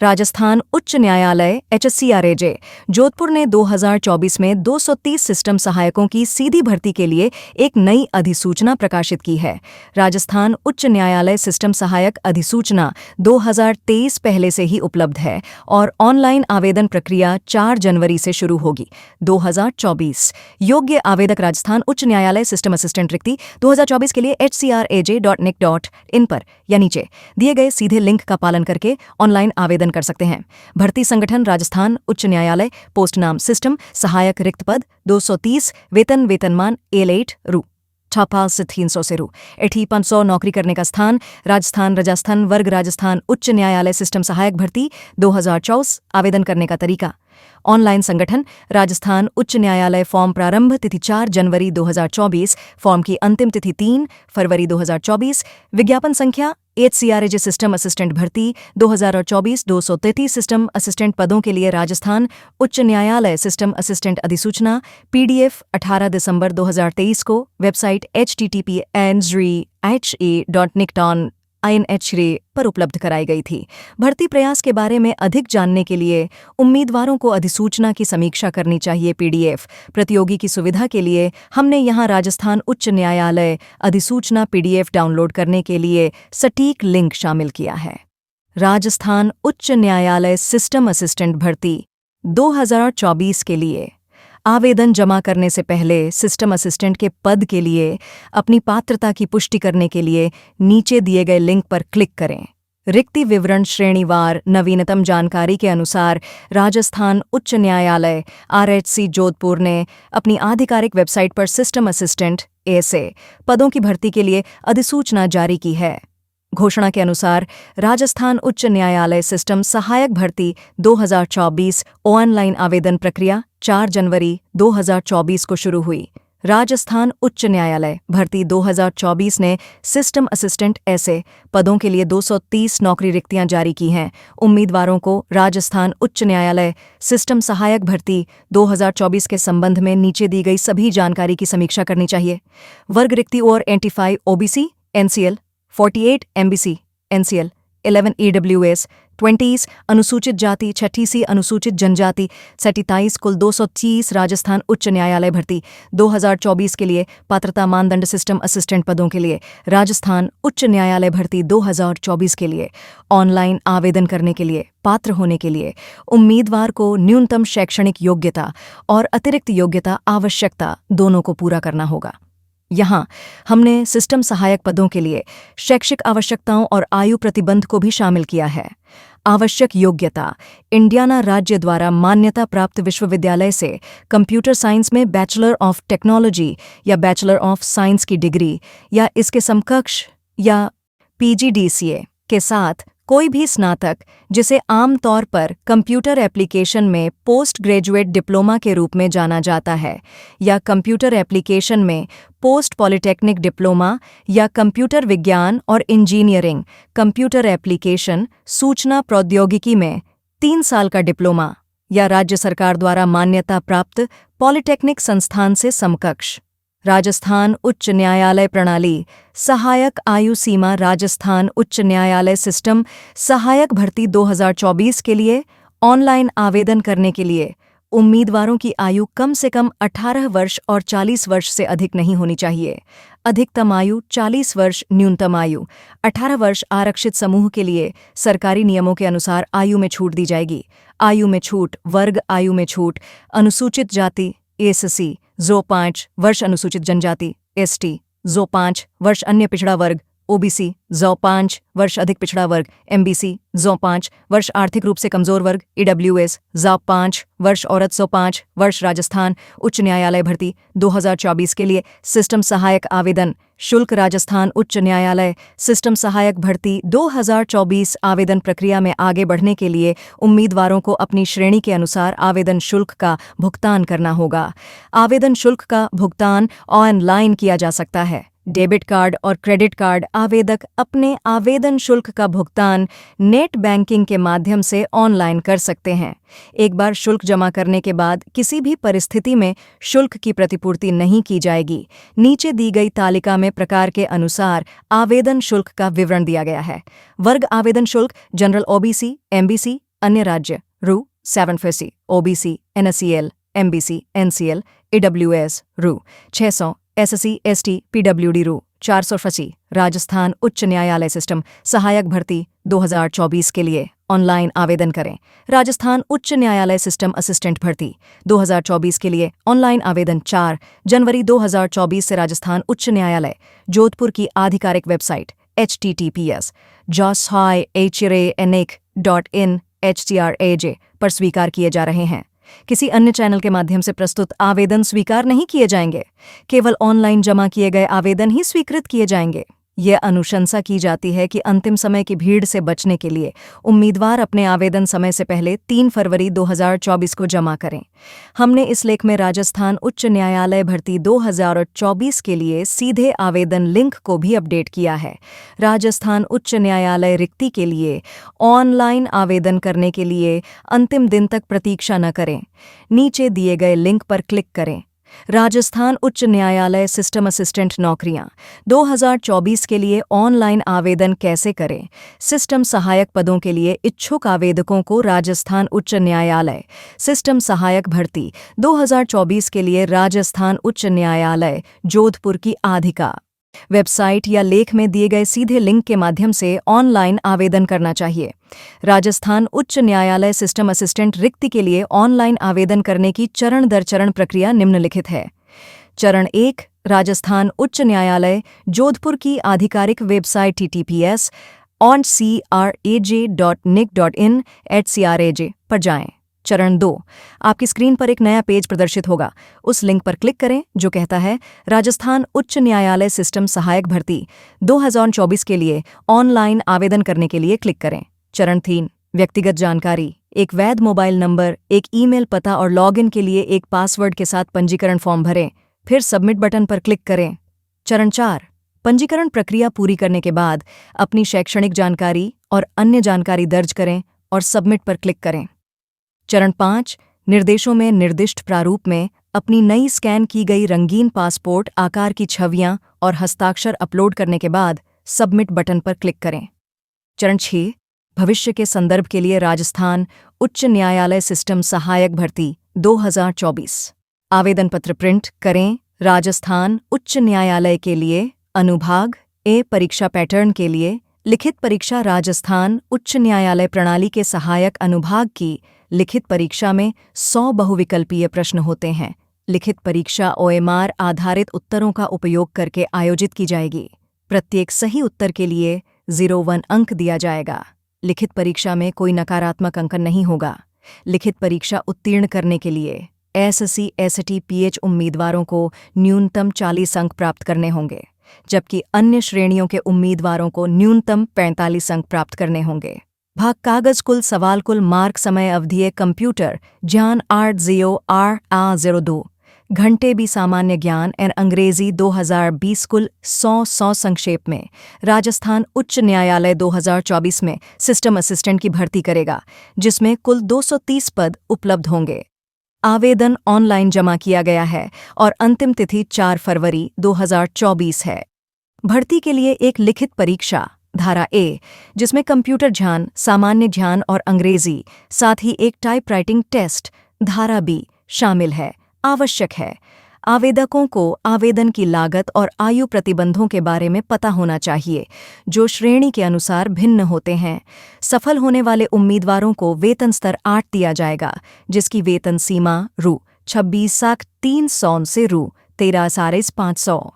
राजस्थान उच्च न्यायालय HSCRAJ जोधपुर ने 2024 में 230 सिस्टम सहायकों की सीधी भर्ती के लिए एक नई अधिसूचना प्रकाशित की है। राजस्थान उच्च न्यायालय सिस्टम सहायक अधिसूचना 2023 पहले से ही उपलब्ध है और ऑनलाइन आवेदन प्रक्रिया 4 जनवरी से शुरू होगी। 2024 योग्य आवेदक राजस्थान उच्च न्यायालय सिस्टम असिस्टेंट रिक्ति 2024 के लिए hcraj.nic.in पर या नीचे दिए गए सीधे लिंक का पालन करके ऑनलाइन आवेदन कर सकते हैं। भर्ती संगठन राजस्थान उच्च न्यायालय, पोस्ट नाम सिस्टम सहायक रिक्त पद 230, वेतनमान A8 रू 6 से 300 से रू 500 नौकरी करने का स्थान राजस्थान वर्ग राजस्थान उच्च न्यायालय सिस्टम सहायक भर्ती 2024। आवेदन करने का तरीका ऑनलाइन संगठन राजस्थान उच्च न्यायालय फॉर्म प्रारंभ तिथि 4 जनवरी 2024, फॉर्म की अंतिम तिथि 3 फरवरी 2024। विज्ञापन संख्या HCRAJ सिस्टम असिस्टेंट भर्ती 2024 233 सिस्टम असिस्टेंट पदों के लिए राजस्थान उच्च न्यायालय सिस्टम असिस्टेंट अधिसूचना PDF 18 दिसंबर 2023 को वेबसाइट https://he.nic.in पर उपलब्ध कराई गई थी। भर्ती प्रयास के बारे में अधिक जानने के लिए उम्मीदवारों को अधिसूचना की समीक्षा करनी चाहिए। PDF प्रतियोगी की सुविधा के लिए हमने यहां राजस्थान उच्च न्यायालय अधिसूचना PDF डाउनलोड करने के लिए सटीक लिंक शामिल किया है। राजस्थान उच्च न्यायालय सिस्टम असिस्टेंट भर्ती 2024 के लिए आवेदन जमा करने से पहले सिस्टम असिस्टेंट के पद के लिए अपनी पात्रता की पुष्टि करने के लिए नीचे दिए गए लिंक पर क्लिक करें। रिक्ति विवरण श्रेणीवार नवीनतम जानकारी के अनुसार राजस्थान उच्च न्यायालय RHC जोधपुर ने अपनी आधिकारिक वेबसाइट पर सिस्टम असिस्टेंट ASA पदों की भर्ती के लिए अधिसूचना जारी की है। घोषणा के अनुसार राजस्थान उच्च न्यायालय सिस्टम सहायक भर्ती 2024 ऑनलाइन आवेदन प्रक्रिया 4 जनवरी 2024 को शुरू हुई। राजस्थान उच्च न्यायालय भर्ती 2024 ने सिस्टम असिस्टेंट ASA पदों के लिए 230 नौकरी रिक्तियां जारी की हैं। उम्मीदवारों को राजस्थान उच्च न्यायालय सिस्टम सहायक भर्ती 2024 के संबंध में नीचे दी गई सभी जानकारी की समीक्षा करनी चाहिए। वर्ग रिक्ति और 85 OBC NCL 48 MBC NCL 11 EWS 20 अनुसूचित जाति 36 अनुसूचित जनजाति 27 कुल 230 राजस्थान उच्च न्यायालय भर्ती 2024 के लिए पात्रता मानदंड सिस्टम असिस्टेंट पदों के लिए राजस्थान उच्च न्यायालय भर्ती 2024 के लिए ऑनलाइन आवेदन करने के लिए पात्र होने के लिए उम्मीदवार को न्यूनतम शैक्षणिक योग्यता और अतिरिक्त योग्यता आवश्यकता दोनों को पूरा करना होगा। यहाँ हमने सिस्टम सहायक पदों के लिए शैक्षिक आवश्यकताओं और आयु प्रतिबंध को भी शामिल किया है। आवश्यक योग्यता इंडियाना राज्य द्वारा मान्यता प्राप्त विश्वविद्यालय से कंप्यूटर साइंस में बैचलर ऑफ टेक्नोलॉजी या बैचलर ऑफ साइंस की डिग्री या इसके समकक्ष या PGDCA के साथ कोई भी स्नातक, जिसे आमतौर पर कंप्यूटर एप्लीकेशन में पोस्ट ग्रेजुएट डिप्लोमा के रूप में जाना जाता है, या कंप्यूटर एप्लीकेशन में पोस्ट पॉलिटेक्निक डिप्लोमा या कंप्यूटर विज्ञान और इंजीनियरिंग कंप्यूटर एप्लीकेशन सूचना प्रौद्योगिकी में 3 साल का डिप्लोमा या राज्य सरकार द्वारा मान्यता प्राप्त पॉलिटेक्निक संस्थान से समकक्ष। राजस्थान उच्च न्यायालय प्रणाली सहायक आयु सीमा राजस्थान उच्च न्यायालय सिस्टम सहायक भर्ती 2024 के लिए ऑनलाइन आवेदन करने के लिए उम्मीदवारों की आयु कम से कम 18 वर्ष और 40 वर्ष से अधिक नहीं होनी चाहिए। अधिकतम आयु 40 वर्ष, न्यूनतम आयु 18 वर्ष। आरक्षित समूह के लिए सरकारी नियमों के अनुसार आयु में छूट दी जाएगी। आयु में छूट वर्ग आयु में छूट अनुसूचित जाति SC 05 वर्ष, अनुसूचित जनजाति ST 05 वर्ष, अन्य पिछड़ा वर्ग OBC 05 वर्ष, अधिक पिछड़ा वर्ग MBC 05 वर्ष, आर्थिक रूप से कमजोर वर्ग EWS 05 वर्ष, औरत 105 वर्ष। राजस्थान उच्च न्यायालय भर्ती 2024 के लिए सिस्टम सहायक आवेदन शुल्क राजस्थान उच्च न्यायालय सिस्टम सहायक भर्ती 2024 आवेदन प्रक्रिया में आगे बढ़ने के लिए उम्मीदवारों को अपनी श्रेणी के अनुसार आवेदन शुल्क का भुगतान करना होगा। आवेदन शुल्क का भुगतान ऑनलाइन किया जा सकता है। डेबिट कार्ड और क्रेडिट कार्ड आवेदक अपने आवेदन शुल्क का भुगतान नेट बैंकिंग के माध्यम से ऑनलाइन कर सकते हैं। एक बार शुल्क जमा करने के बाद किसी भी परिस्थिति में शुल्क की प्रतिपूर्ति नहीं की जाएगी। नीचे दी गई तालिका में प्रकार के अनुसार आवेदन शुल्क का विवरण दिया गया है। वर्ग आवेदन शुल्क जनरल OBC MBC अन्य राज्य रू 750, OBC, NSCL, MBC, NCL, EWS रू 600, एससी, एसटी, पीडब्ल्यूडी रू 480। राजस्थान उच्च न्यायालय सिस्टम सहायक भर्ती 2024 के लिए ऑनलाइन आवेदन करें। राजस्थान उच्च न्यायालय सिस्टम असिस्टेंट भर्ती 2024 के लिए ऑनलाइन आवेदन 4 जनवरी 2024 से राजस्थान उच्च न्यायालय जोधपुर की आधिकारिक वेबसाइट https://joshieneck.in/HCRAJ पर स्वीकार किए जा रहे हैं। किसी अन्य चैनल के माध्यम से प्रस्तुत आवेदन स्वीकार नहीं किए जाएंगे। केवल ऑनलाइन जमा किए गए आवेदन ही स्वीकृत किए जाएंगे। यह अनुशंसा की जाती है कि अंतिम समय की भीड़ से बचने के लिए उम्मीदवार अपने आवेदन समय से पहले 3 फरवरी 2024 को जमा करें। हमने इस लेख में राजस्थान उच्च न्यायालय भर्ती 2024 के लिए सीधे आवेदन लिंक को भी अपडेट किया है। राजस्थान उच्च न्यायालय रिक्ति के लिए ऑनलाइन आवेदन करने के लिए अंतिम दिन तक प्रतीक्षा न करें। नीचे दिए गए लिंक पर क्लिक करें। राजस्थान उच्च न्यायालय सिस्टम असिस्टेंट नौकरियां 2024 के लिए ऑनलाइन आवेदन कैसे करें? सिस्टम सहायक पदों के लिए इच्छुक आवेदकों को राजस्थान उच्च न्यायालय सिस्टम सहायक भर्ती 2024 के लिए राजस्थान उच्च न्यायालय जोधपुर की आधिका वेबसाइट या लेख में दिए गए सीधे लिंक के माध्यम से ऑनलाइन आवेदन करना चाहिए। राजस्थान उच्च न्यायालय सिस्टम असिस्टेंट रिक्ति के लिए ऑनलाइन आवेदन करने की चरण दर चरण प्रक्रिया निम्नलिखित है। चरण 1 राजस्थान उच्च न्यायालय जोधपुर की आधिकारिक वेबसाइट https://craj.nic.in/HCRAJ पर जाएं। चरण 2 आपकी स्क्रीन पर एक नया पेज प्रदर्शित होगा। उस लिंक पर क्लिक करें जो कहता है राजस्थान उच्च न्यायालय सिस्टम सहायक भर्ती 2024 के लिए ऑनलाइन आवेदन करने के लिए क्लिक करें। चरण 3 व्यक्तिगत जानकारी, एक वैध मोबाइल नंबर, एक ईमेल पता और लॉगिन के लिए एक पासवर्ड के साथ पंजीकरण फॉर्म भरें, फिर सबमिट बटन पर क्लिक करें। चरण 4 पंजीकरण प्रक्रिया पूरी करने के बाद अपनी शैक्षणिक जानकारी और अन्य जानकारी दर्ज करें और सबमिट पर क्लिक करें। चरण 5 निर्देशों में निर्दिष्ट प्रारूप में अपनी नई स्कैन की गई रंगीन पासपोर्ट आकार की छवियां और हस्ताक्षर अपलोड करने के बाद सबमिट बटन पर क्लिक करें। चरण 6 भविष्य के संदर्भ के लिए राजस्थान उच्च न्यायालय सिस्टम सहायक भर्ती 2024 आवेदन पत्र प्रिंट करें। राजस्थान उच्च न्यायालय के लिए अनुभाग ए परीक्षा पैटर्न के लिए लिखित परीक्षा राजस्थान उच्च न्यायालय प्रणाली के सहायक अनुभाग की लिखित परीक्षा में 100 बहुविकल्पीय प्रश्न होते हैं। लिखित परीक्षा OMR आधारित उत्तरों का उपयोग करके आयोजित की जाएगी। प्रत्येक सही उत्तर के लिए 01 अंक दिया जाएगा। लिखित परीक्षा में कोई नकारात्मक अंकन नहीं होगा। लिखित परीक्षा उत्तीर्ण करने के लिए SSC ST PH उम्मीदवारों को न्यूनतम 40 अंक प्राप्त करने होंगे, जबकि अन्य श्रेणियों के उम्मीदवारों को न्यूनतम 45 अंक प्राप्त करने होंगे। भाग कागज कुल सवाल कुल मार्क समय अवधि कंप्यूटर ज्ञान 8 घंटे भी सामान्य ज्ञान एवं अंग्रेजी 2020 कुल 100 संक्षेप में राजस्थान उच्च न्यायालय 2024 में सिस्टम असिस्टेंट की भर्ती करेगा, जिसमें कुल 230 पद उपलब्ध होंगे। आवेदन ऑनलाइन जमा किया गया है और अंतिम तिथि 4 फरवरी 2024 है। भर्ती के लिए एक लिखित परीक्षा धारा ए, जिसमें कंप्यूटर ज्ञान, सामान्य ज्ञान और अंग्रेजी, साथ ही एक टाइपराइटिंग टेस्ट धारा बी शामिल है, आवश्यक है। आवेदकों को आवेदन की लागत और आयु प्रतिबंधों के बारे में पता होना चाहिए, जो श्रेणी के अनुसार भिन्न होते हैं। सफल होने वाले उम्मीदवारों को वेतन स्तर 8 दिया जाएगा, जिसकी वेतन सीमा रू 26,300 से रू 13,500